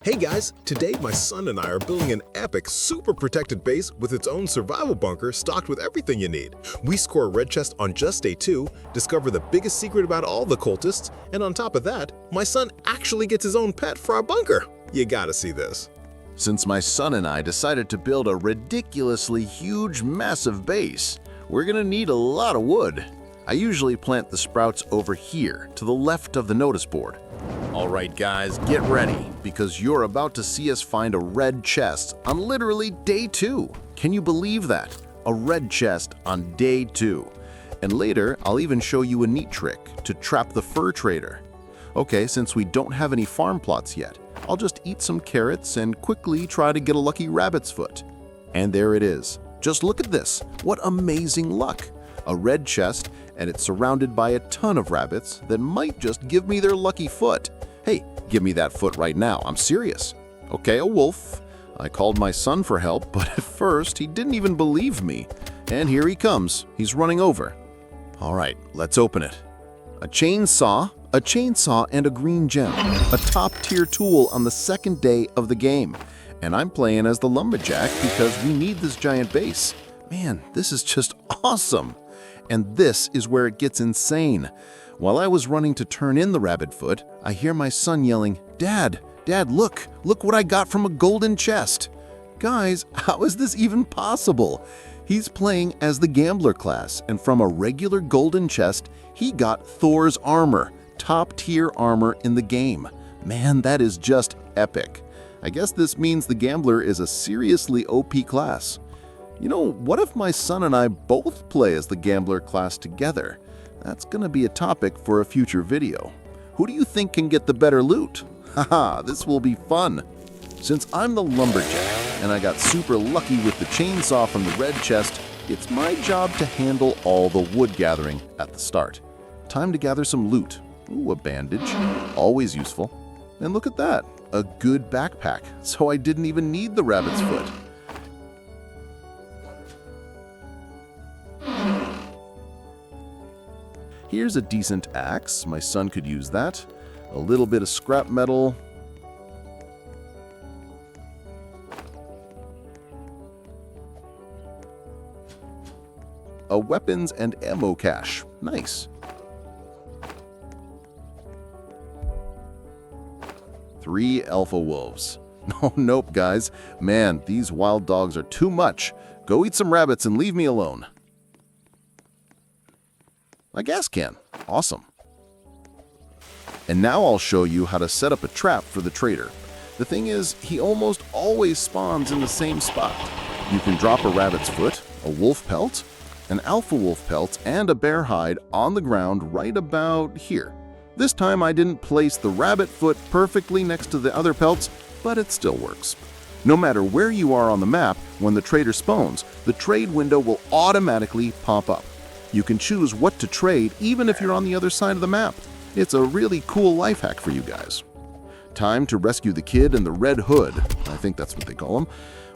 Hey guys, today my son and I are building an epic, super protected base with its own survival bunker stocked with everything you need. We score a red chest on just day 2, discover the biggest secret about all the cultists, and on top of that, my son actually gets his own pet for our bunker. You gotta see this. Since my son and I decided to build a ridiculously huge, massive base, we're gonna need a lot of wood. I usually plant the sprouts over here, to the left of the notice board. Alright guys, get ready, because you're about to see us find a red chest on literally day 2. Can you believe that? A red chest on day 2. And later, I'll even show you a neat trick to trap the fur trader. Okay, since we don't have any farm plots yet, I'll just eat some carrots and quickly try to get a lucky rabbit's foot. And there it is. Just look at this. What amazing luck! A red chest, and it's surrounded by a ton of rabbits that might just give me their lucky foot. Hey, give me that foot right now, I'm serious. Okay, a wolf. I called my son for help, but at first he didn't even believe me. And here he comes, he's running over. All right, let's open it. A chainsaw and a green gem. A top-tier tool on the second day of the game. And I'm playing as the lumberjack because we need this giant base. Man, this is just awesome. And this is where it gets insane. While I was running to turn in the rabbit foot, I hear my son yelling, Dad, look what I got from a golden chest. Guys, how is this even possible? He's playing as the gambler class, and from a regular golden chest, he got Thor's armor, top-tier armor in the game. Man, that is just epic. I guess this means the gambler is a seriously OP class. You know, what if my son and I both play as the gambler class together? That's gonna be a topic for a future video. Who do you think can get the better loot? Haha, this will be fun. Since I'm the lumberjack and I got super lucky with the chainsaw from the red chest, it's my job to handle all the wood gathering at the start. Time to gather some loot. Ooh, a bandage, always useful. And look at that, a good backpack, so I didn't even need the rabbit's foot. Here's a decent axe, my son could use that. A little bit of scrap metal. A weapons and ammo cache, nice. 3 alpha wolves. Oh, nope, guys. Man, these wild dogs are too much. Go eat some rabbits and leave me alone. A gas can. Awesome. And now I'll show you how to set up a trap for the trader. The thing is, he almost always spawns in the same spot. You can drop a rabbit's foot, a wolf pelt, an alpha wolf pelt, and a bear hide on the ground right about here. This time I didn't place the rabbit foot perfectly next to the other pelts, but it still works. No matter where you are on the map, when the trader spawns, the trade window will automatically pop up. You can choose what to trade even if you're on the other side of the map. It's a really cool life hack for you guys. Time to rescue the kid in the red hood. I think that's what they call them.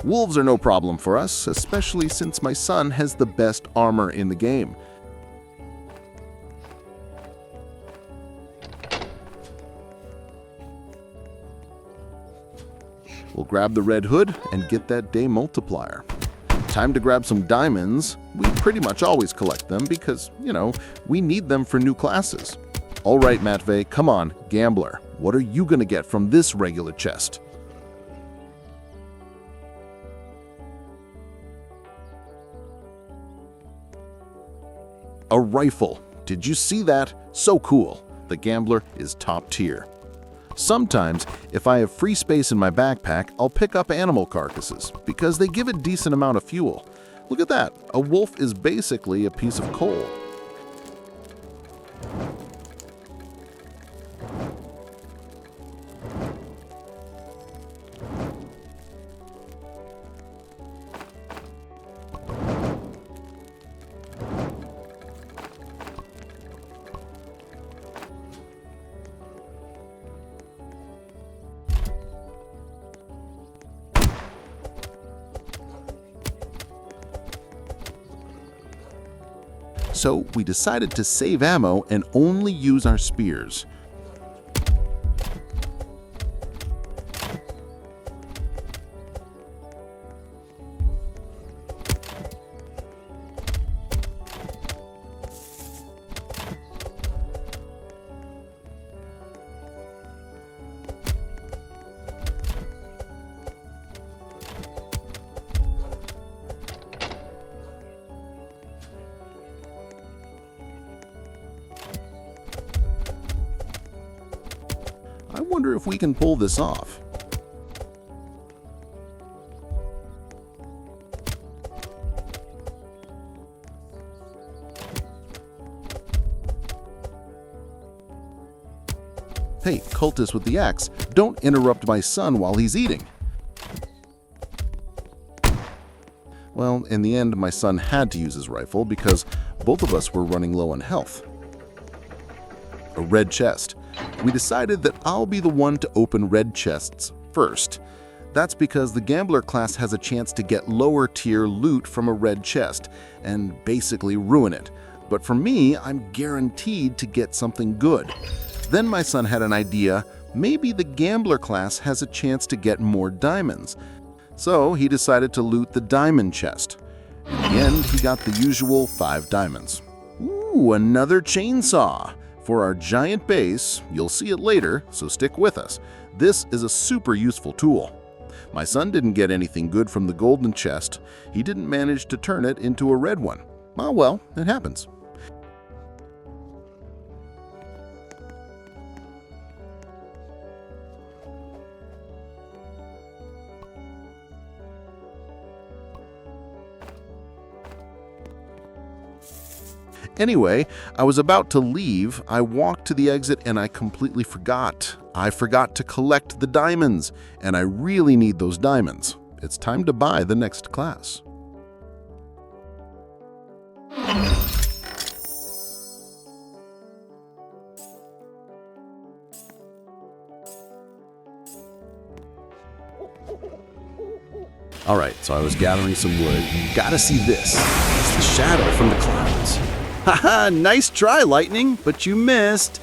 Wolves are no problem for us, especially since my son has the best armor in the game. We'll grab the red hood and get that day multiplier. Time to grab some diamonds. We pretty much always collect them because, we need them for new classes. All right, Matvey, come on, gambler. What are you gonna get from this regular chest? A rifle. Did you see that? So cool. The gambler is top tier. Sometimes, if I have free space in my backpack, I'll pick up animal carcasses because they give a decent amount of fuel. Look at that, a wolf is basically a piece of coal. So we decided to save ammo and only use our spears. wonder if we can pull this off. Hey, cultist with the axe, don't interrupt my son while he's eating. Well, in the end, my son had to use his rifle because both of us were running low on health. A red chest. We decided that I'll be the one to open red chests first. That's because the gambler class has a chance to get lower tier loot from a red chest and basically ruin it. But for me, I'm guaranteed to get something good. Then my son had an idea, maybe the gambler class has a chance to get more diamonds. So he decided to loot the diamond chest. In the end, he got the usual 5 diamonds. Ooh, another chainsaw! For our giant base, you'll see it later, so stick with us. This is a super useful tool. My son didn't get anything good from the golden chest. He didn't manage to turn it into a red one. Oh well, it happens. Anyway, I was about to leave. I walked to the exit and I completely forgot. I forgot to collect the diamonds, and I really need those diamonds. It's time to buy the next class. All right, so I was gathering some wood. Gotta see this. It's the shadow from the clouds. Haha, nice try, Lightning, but you missed.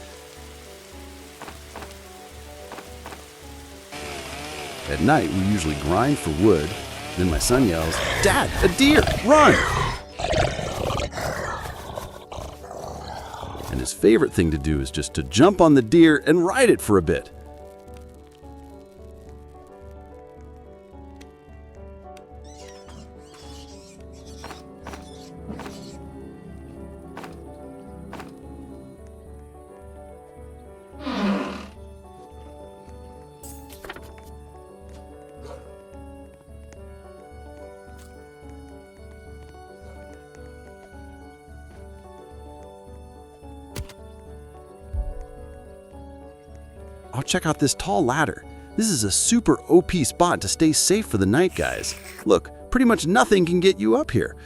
At night, we usually grind for wood. Then my son yells, "Dad, a deer, run!" And his favorite thing to do is just to jump on the deer and ride it for a bit. Oh, check out this tall ladder. This is a super OP spot to stay safe for the night, guys. Look, pretty much nothing can get you up here.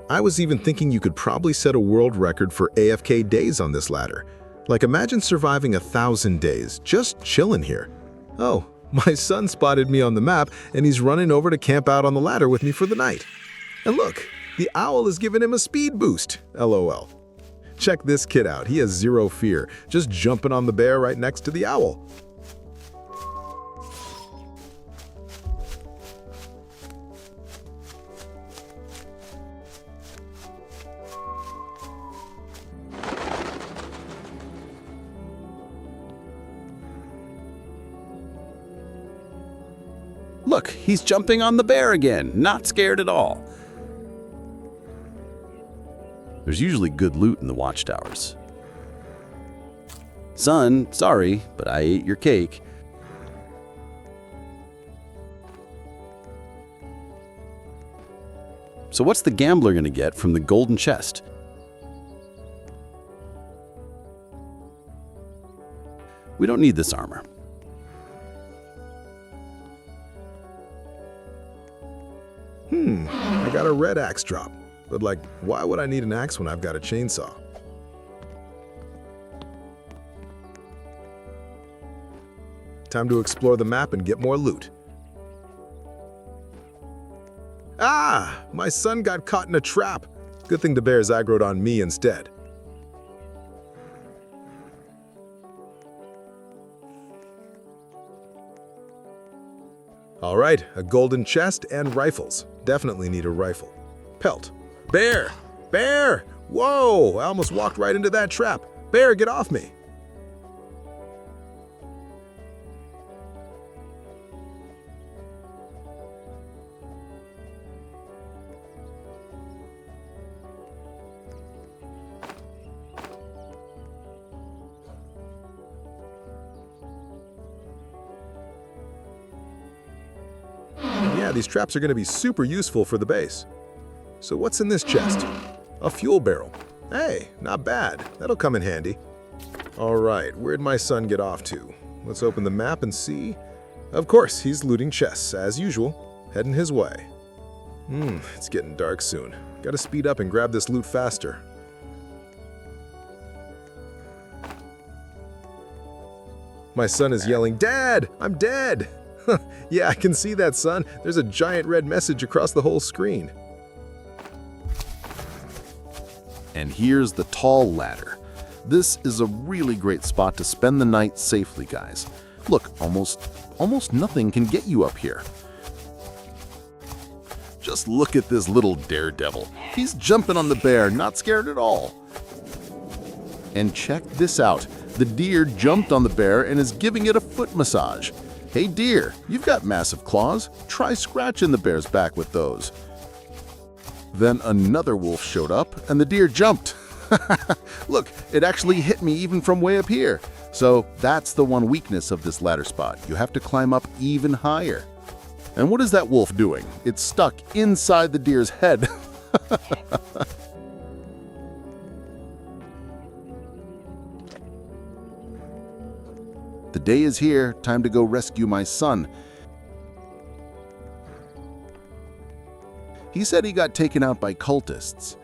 I was even thinking you could probably set a world record for AFK days on this ladder. Like, imagine surviving 1,000 days, just chilling here. Oh, my son spotted me on the map and he's running over to camp out on the ladder with me for the night. And look, the owl is giving him a speed boost, LOL. Check this kid out, he has zero fear, just jumping on the bear right next to the owl. Look, he's jumping on the bear again, not scared at all. There's usually good loot in the watchtowers. Son, sorry, but I ate your cake. So what's the gambler gonna get from the golden chest? We don't need this armor. I got a red axe drop. But like, why would I need an axe when I've got a chainsaw? Time to explore the map and get more loot. Ah! My son got caught in a trap. Good thing the bears aggroed on me instead. Alright, a golden chest and rifles. Definitely need a rifle. Pelt. Bear! Bear! Whoa! I almost walked right into that trap. Bear, get off me! Yeah, these traps are going to be super useful for the base. So what's in this chest? A fuel barrel. Hey, not bad. That'll come in handy. All right, where'd my son get off to? Let's open the map and see. Of course, he's looting chests, as usual, heading his way. It's getting dark soon. Gotta speed up and grab this loot faster. My son is yelling, "Dad, I'm dead!" Yeah, I can see that, son. There's a giant red message across the whole screen. And here's the tall ladder. This is a really great spot to spend the night safely, guys. Look, almost nothing can get you up here. Just look at this little daredevil. He's jumping on the bear, not scared at all. And check this out. The deer jumped on the bear and is giving it a foot massage. Hey deer, you've got massive claws. Try scratching the bear's back with those. Then another wolf showed up and the deer jumped. Look, it actually hit me even from way up here. So that's the one weakness of this ladder spot. You have to climb up even higher. And what is that wolf doing? It's stuck inside the deer's head. The day is here, time to go rescue my son. He said he got taken out by cultists.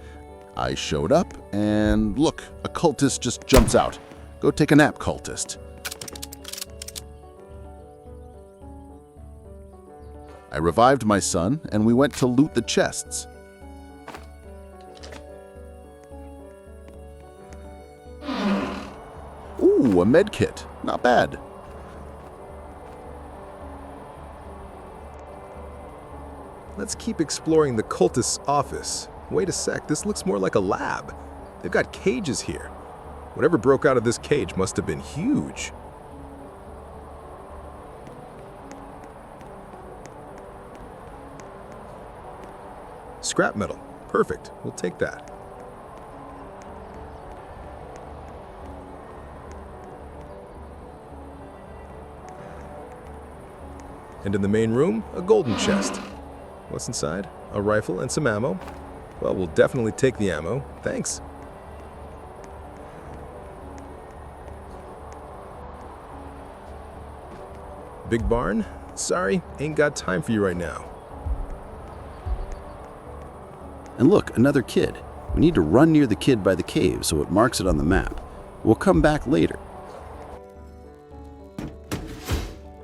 I showed up, and look, a cultist just jumps out. Go take a nap, cultist. I revived my son, and we went to loot the chests. Ooh, a med kit. Not bad. Let's keep exploring the cultist's office. Wait a sec, this looks more like a lab. They've got cages here. Whatever broke out of this cage must have been huge. Scrap metal. Perfect. We'll take that. And in the main room, a golden chest. What's inside? A rifle and some ammo. Well, we'll definitely take the ammo. Thanks. Big barn? Sorry, ain't got time for you right now. And look, another kid. We need to run near the kid by the cave so it marks it on the map. We'll come back later.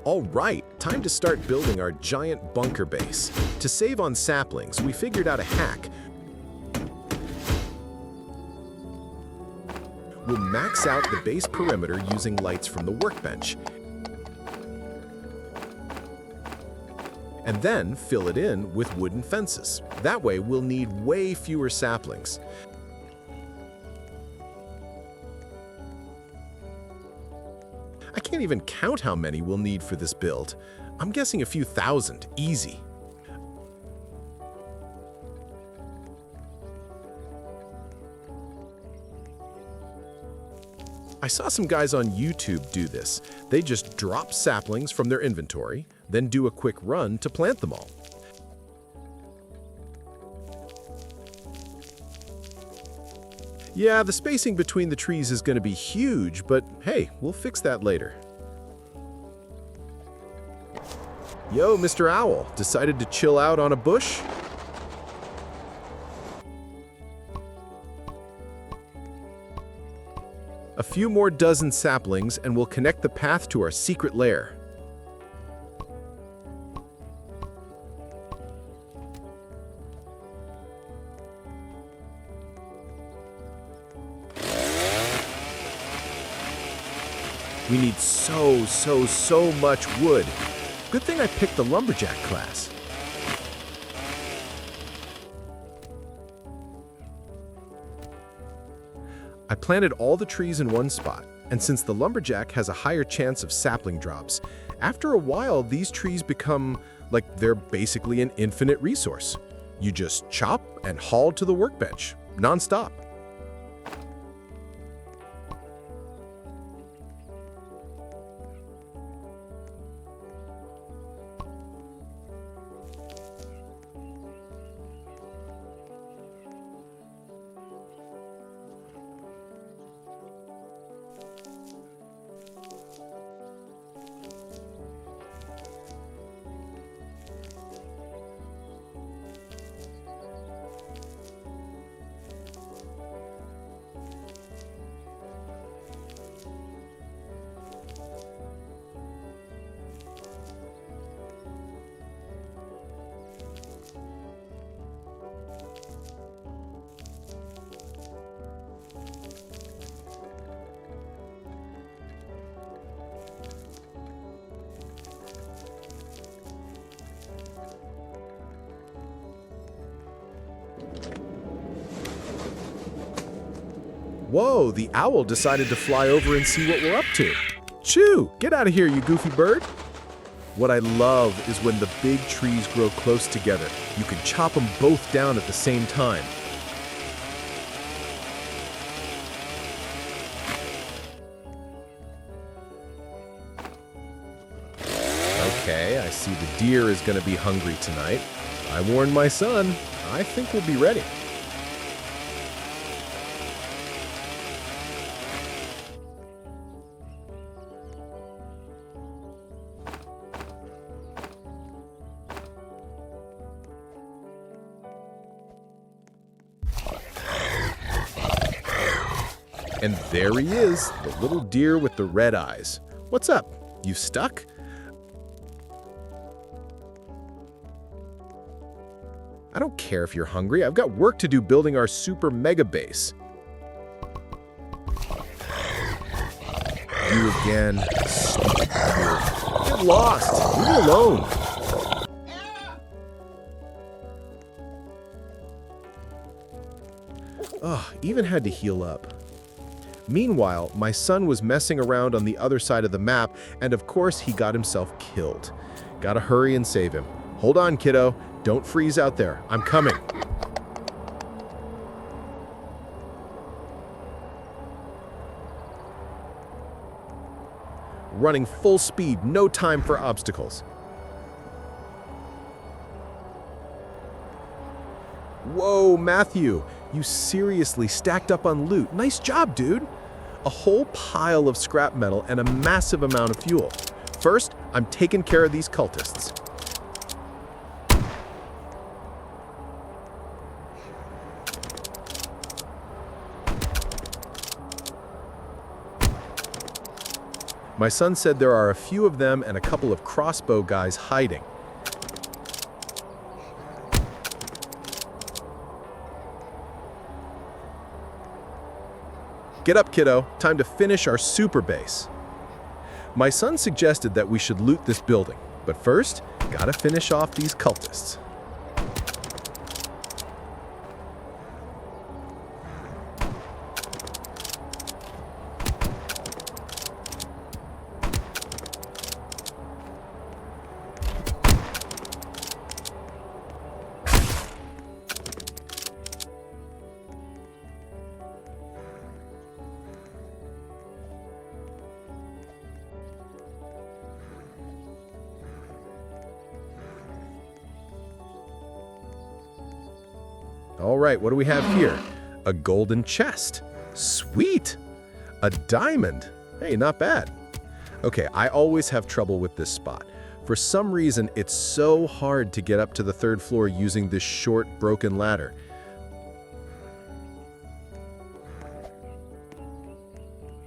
All right, time to start building our giant bunker base. To save on saplings, we figured out a hack. We'll max out the base perimeter using lights from the workbench. And then fill it in with wooden fences. That way we'll need way fewer saplings. I can't even count how many we'll need for this build. I'm guessing a few thousand, easy. I saw some guys on YouTube do this. They just drop saplings from their inventory, then do a quick run to plant them all. Yeah, the spacing between the trees is going to be huge, but hey, we'll fix that later. Yo, Mr. Owl, decided to chill out on a bush? A few more dozen saplings and we'll connect the path to our secret lair. We need so much wood. Good thing I picked the lumberjack class. I planted all the trees in one spot, and since the lumberjack has a higher chance of sapling drops, after a while these trees become like they're basically an infinite resource. You just chop and haul to the workbench, non-stop. Whoa, the owl decided to fly over and see what we're up to. Choo! Get out of here, you goofy bird! What I love is when the big trees grow close together. You can chop them both down at the same time. Okay, I see the deer is going to be hungry tonight. I warned my son. I think we'll be ready. And there he is, the little deer with the red eyes. What's up? You stuck? I don't care if you're hungry. I've got work to do building our super mega base. You again. Stupid deer. Get lost. Leave me alone. Ugh, even had to heal up. Meanwhile, my son was messing around on the other side of the map, and of course he got himself killed. Gotta hurry and save him. Hold on, kiddo. Don't freeze out there. I'm coming. Running full speed, no time for obstacles. Whoa, Matthew, you seriously stacked up on loot. Nice job, dude. A whole pile of scrap metal and a massive amount of fuel. First, I'm taking care of these cultists. My son said there are a few of them and a couple of crossbow guys hiding. Get up, kiddo. Time to finish our super base. My son suggested that we should loot this building, but first, gotta finish off these cultists. All right, what do we have here? A golden chest. Sweet! A diamond. Hey, not bad. Okay, I always have trouble with this spot. For some reason, it's so hard to get up to the third floor using this short, broken ladder.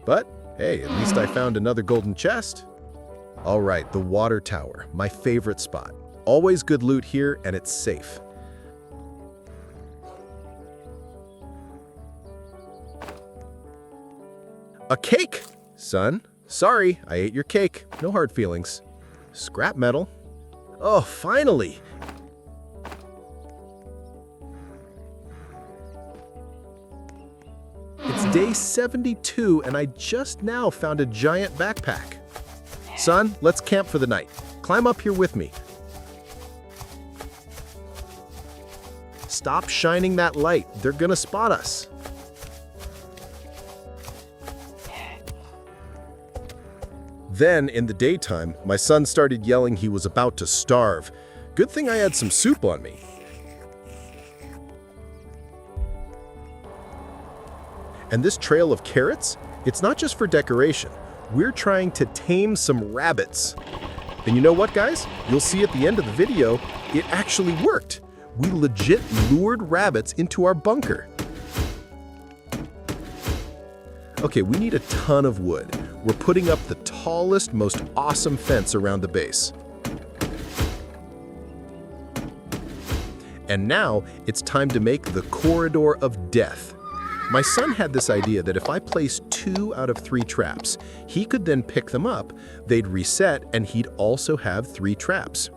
But, hey, at least I found another golden chest. All right, the water tower, my favorite spot. Always good loot here, and it's safe. A cake! Son, sorry, I ate your cake. No hard feelings. Scrap metal. Oh, finally! It's day 72 and I just now found a giant backpack. Son, let's camp for the night. Climb up here with me. Stop shining that light. They're gonna spot us. Then, in the daytime, my son started yelling he was about to starve. Good thing I had some soup on me. And this trail of carrots, it's not just for decoration. We're trying to tame some rabbits. And you know what, guys? You'll see at the end of the video, it actually worked. We legit lured rabbits into our bunker. Okay, we need a ton of wood. We're putting up the tallest, most awesome fence around the base. And now, it's time to make the corridor of death. My son had this idea that if I placed 2 out of 3 traps, he could then pick them up, they'd reset, and he'd also have 3 traps.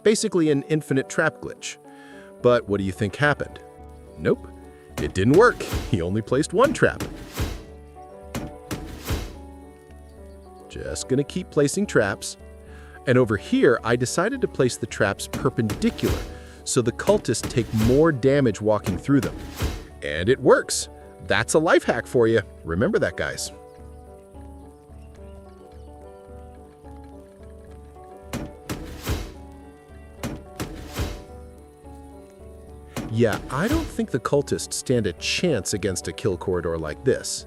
Basically an infinite trap glitch. But what do you think happened? Nope, it didn't work. He only placed one trap. Just gonna keep placing traps. And over here, I decided to place the traps perpendicular, so the cultists take more damage walking through them. And it works. That's a life hack for you. Remember that, guys. Yeah, I don't think the cultists stand a chance against a kill corridor like this.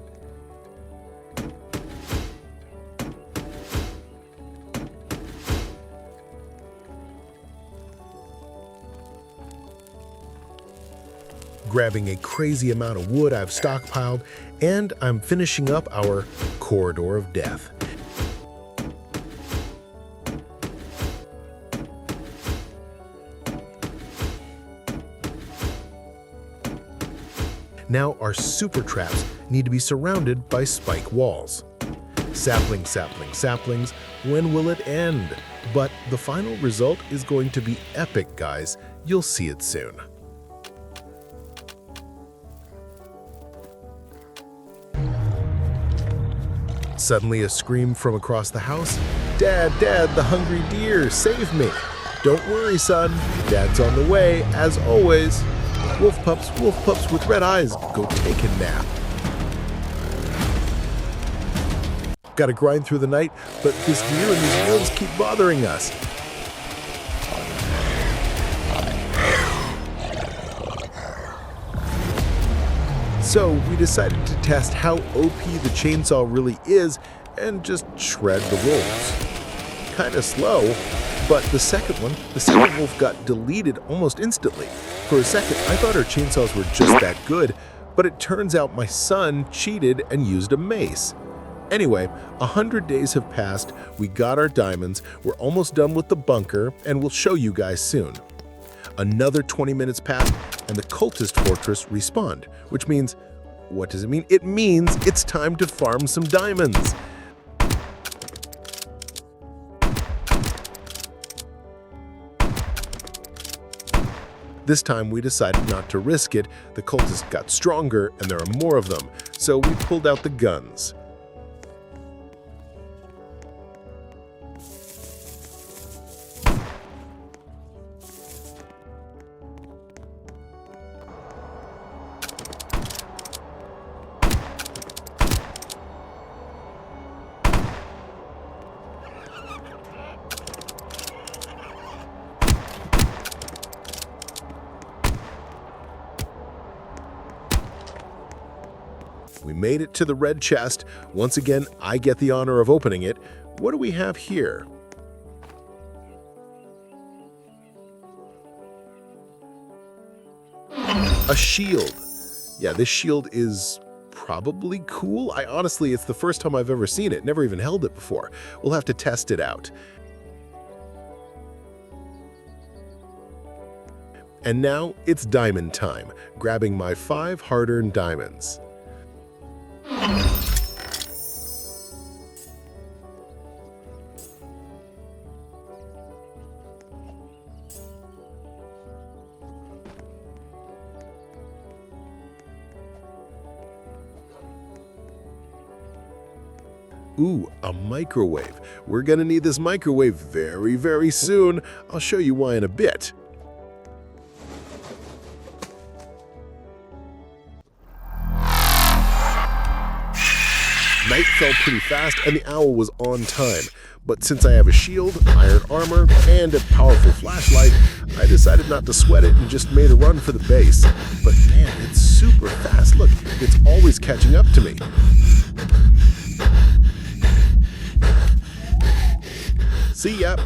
Grabbing a crazy amount of wood I've stockpiled, and I'm finishing up our corridor of death. Now our super traps need to be surrounded by spike walls. Sapling, sapling, saplings, when will it end? But the final result is going to be epic, guys. You'll see it soon. Suddenly a scream from across the house. Dad, Dad, the hungry deer, save me. Don't worry, son. Dad's on the way, as always. Wolf pups with red eyes, go take a nap. Gotta grind through the night, but this deer and these wolves keep bothering us. So we decided to test how OP the chainsaw really is and just shred the wolves. Kinda slow, but the second wolf got deleted almost instantly. For a second, I thought our chainsaws were just that good, but it turns out my son cheated and used a mace. Anyway, 100 days have passed, we got our diamonds, we're almost done with the bunker, and we'll show you guys soon. Another 20 minutes passed, and the cultist fortress respawned, which means, what does it mean? It means it's time to farm some diamonds. This time we decided not to risk it. The cultists got stronger and there are more of them, so we pulled out the guns. We made it to the red chest. Once again, I get the honor of opening it. What do we have here? A shield. Yeah, this shield is probably cool. Honestly, it's the first time I've ever seen it. Never even held it before. We'll have to test it out. And now it's diamond time, grabbing my 5 hard-earned diamonds. Ooh, a microwave. We're gonna need this microwave very, very soon. I'll show you why in a bit. Night fell pretty fast and the owl was on time. But since I have a shield, iron armor, and a powerful flashlight, I decided not to sweat it and just made a run for the base. But man, it's super fast. Look, it's always catching up to me. See ya.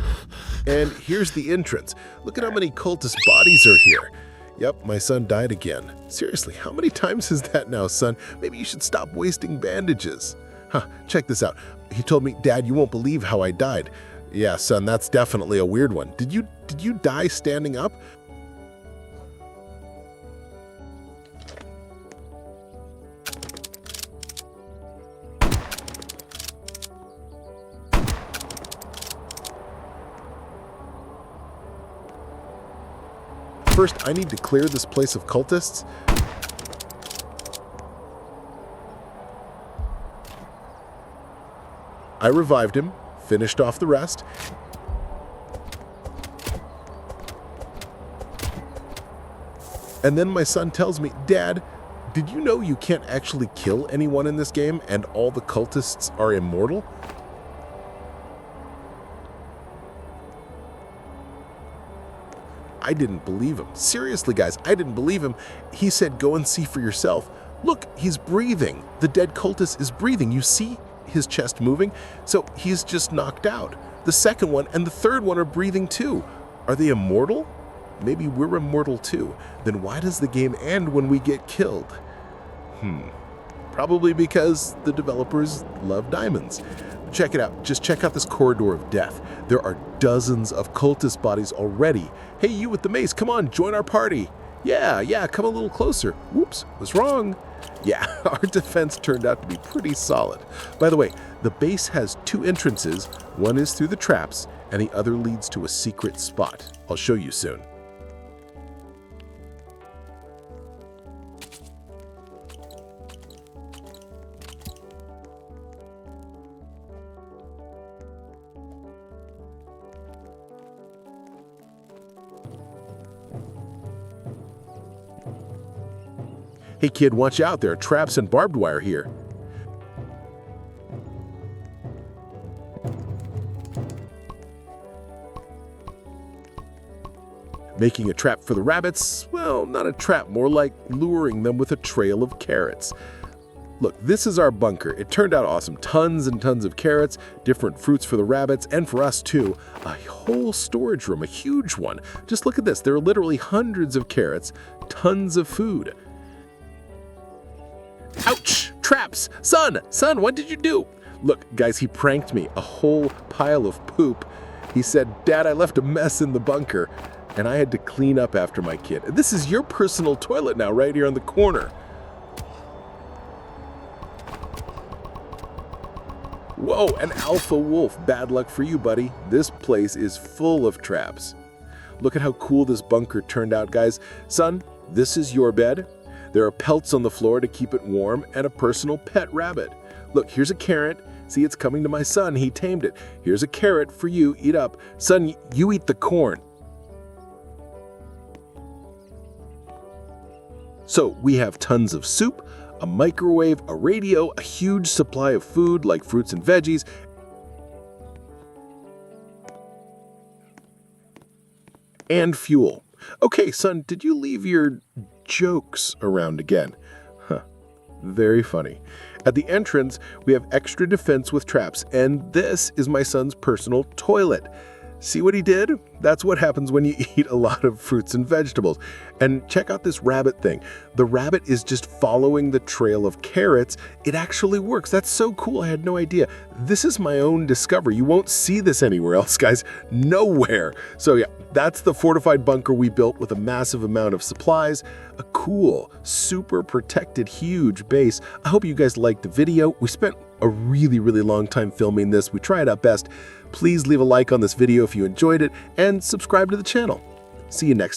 And here's the entrance. Look at how many cultist bodies are here. Yep, my son died again. Seriously, how many times is that now, son? Maybe you should stop wasting bandages. Huh, check this out. He told me, Dad, you won't believe how I died. Yeah, son, that's definitely a weird one. Did you die standing up? first I need to clear this place of cultists. I revived him, finished off the rest. And then my son tells me, "Dad, did you know you can't actually kill anyone in this game and all the cultists are immortal?" I didn't believe him. Seriously, guys, I didn't believe him. He said, "Go and see for yourself." Look, he's breathing. The dead cultist is breathing. You see his chest moving? So he's just knocked out. The second one and the third one are breathing too. Are they immortal? Maybe we're immortal too. Then why does the game end when we get killed? Probably because the developers love diamonds. Check it out. Just check out this corridor of death. There are dozens of cultist bodies already. Hey, you with the mace, come on, join our party. Yeah, come a little closer. Whoops, was wrong. Yeah, our defense turned out to be pretty solid. By the way, the base has two entrances. One is through the traps, and the other leads to a secret spot. I'll show you soon. Hey kid, watch out, there are traps and barbed wire here. Making a trap for the rabbits? Well, not a trap, more like luring them with a trail of carrots. Look, this is our bunker. It turned out awesome. Tons and tons of carrots, different fruits for the rabbits, and for us too. A whole storage room, a huge one. Just look at this. There are literally hundreds of carrots, tons of food. Ouch! Traps! Son, what did you do? Look, guys, he pranked me. A whole pile of poop. He said, "Dad, I left a mess in the bunker, and I had to clean up after my kid." This is your personal toilet now, right here on the corner. Whoa, an alpha wolf. Bad luck for you, buddy. This place is full of traps. Look at how cool this bunker turned out, guys. Son, this is your bed. There are pelts on the floor to keep it warm and a personal pet rabbit. Look, here's a carrot. See, it's coming to my son. He tamed it. Here's a carrot for you. Eat up. Son, you eat the corn. So we have tons of soup, a microwave, a radio, a huge supply of food like fruits and veggies, and fuel. Okay, son, did you leave your jokes around again? Very funny. At the entrance, we have extra defense with traps, and this is my son's personal toilet. See what he did? That's what happens when you eat a lot of fruits and vegetables. And check out this rabbit thing. The rabbit is just following the trail of carrots. It actually works. That's so cool. I had no idea. This is my own discovery. You won't see this anywhere else, guys. Nowhere. So yeah, that's the fortified bunker we built with a massive amount of supplies. A cool, super protected, huge base. I hope you guys liked the video. We spent a really long time filming this. We tried our best. Please leave a like on this video if you enjoyed it and subscribe to the channel. See you next time.